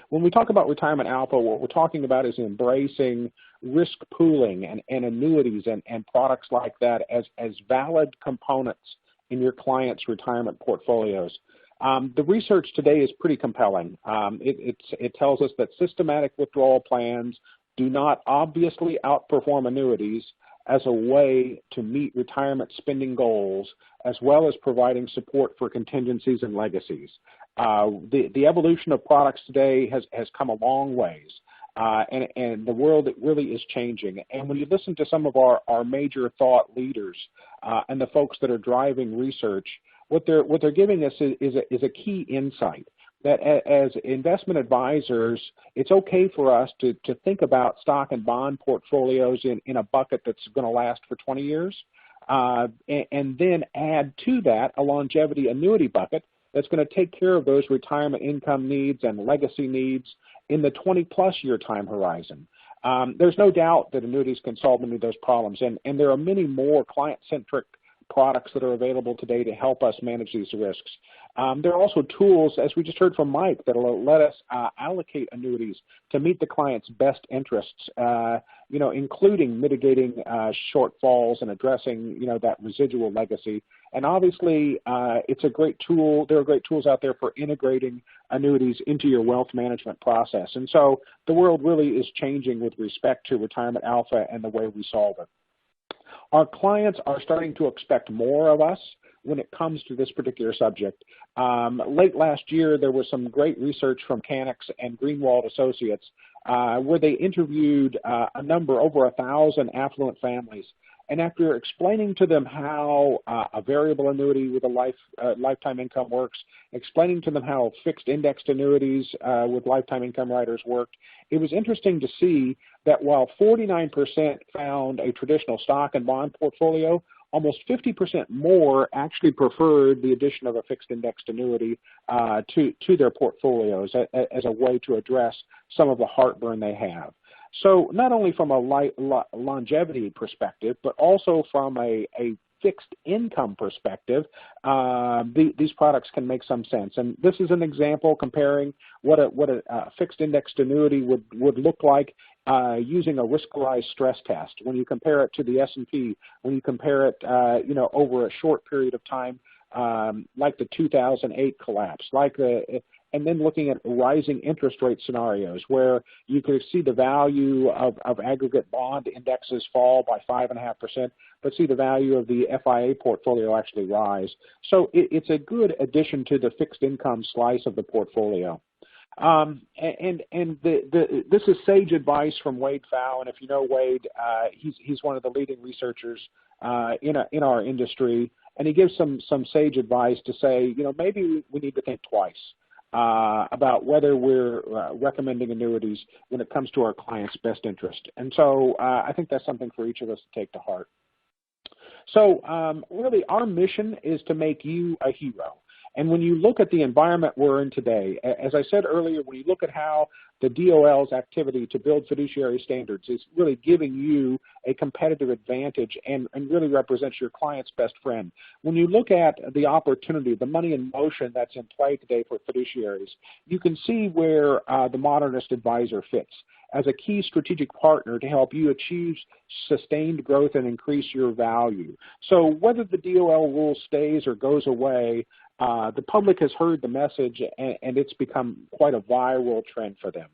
When we talk about retirement alpha, what we're talking about is embracing risk pooling and annuities and products like that as valid components in your clients' retirement portfolios. The research today is pretty compelling. It tells us that systematic withdrawal plans do not obviously outperform annuities as a way to meet retirement spending goals, as well as providing support for contingencies and legacies. The evolution of products today has come a long ways, and the world really is changing. And when you listen to some of our major thought leaders and the folks that are driving research, what they're giving us is a key insight that as investment advisors, it's okay for us to think about stock and bond portfolios in a bucket that's going to last for 20 years, and then add to that a longevity annuity bucket that's going to take care of those retirement income needs and legacy needs in the 20-plus year time horizon. There's no doubt that annuities can solve many of those problems, and there are many more client-centric products that are available today to help us manage these risks. There are also tools, as we just heard from Mike, that will let us allocate annuities to meet the client's best interests, including mitigating shortfalls and addressing, that residual legacy. And obviously, it's a great tool. There are great tools out there for integrating annuities into your wealth management process. And so the world really is changing with respect to retirement alpha and the way we solve it. Our clients are starting to expect more of us when it comes to this particular subject. Late last year, there was some great research from Canucks and Greenwald Associates where they interviewed over 1,000 affluent families. And after explaining to them how a variable annuity with a lifetime income works, explaining to them how fixed indexed annuities with lifetime income riders worked, it was interesting to see that while 49% found a traditional stock and bond portfolio, almost 50% more actually preferred the addition of a fixed indexed annuity to their portfolios as a way to address some of the heartburn they have. So not only from a longevity perspective, but also from a fixed income perspective, these products can make some sense. And this is an example comparing what a fixed indexed annuity would look like using a risk-arized stress test. When you compare it to the S&P, when you compare it, over a short period of time, like the 2008 collapse, and then looking at rising interest rate scenarios where you could see the value of aggregate bond indexes fall by 5.5%, but see the value of the FIA portfolio actually rise. So it's a good addition to the fixed income slice of the portfolio. This is sage advice from Wade Pfau, and if you know Wade, he's one of the leading researchers in our industry, and he gives some sage advice to say, maybe we need to think twice about whether we're recommending annuities when it comes to our clients' best interest. And so I think that's something for each of us to take to heart. So really our mission is to make you a hero. And when you look at the environment we're in today, as I said earlier, when you look at how the DOL's activity to build fiduciary standards is really giving you a competitive advantage and really represents your client's best friend. When you look at the opportunity, the money in motion that's in play today for fiduciaries, you can see where the Modernist Advisor fits as a key strategic partner to help you achieve sustained growth and increase your value. So whether the DOL rule stays or goes away, the public has heard the message, and it's become quite a viral trend for them.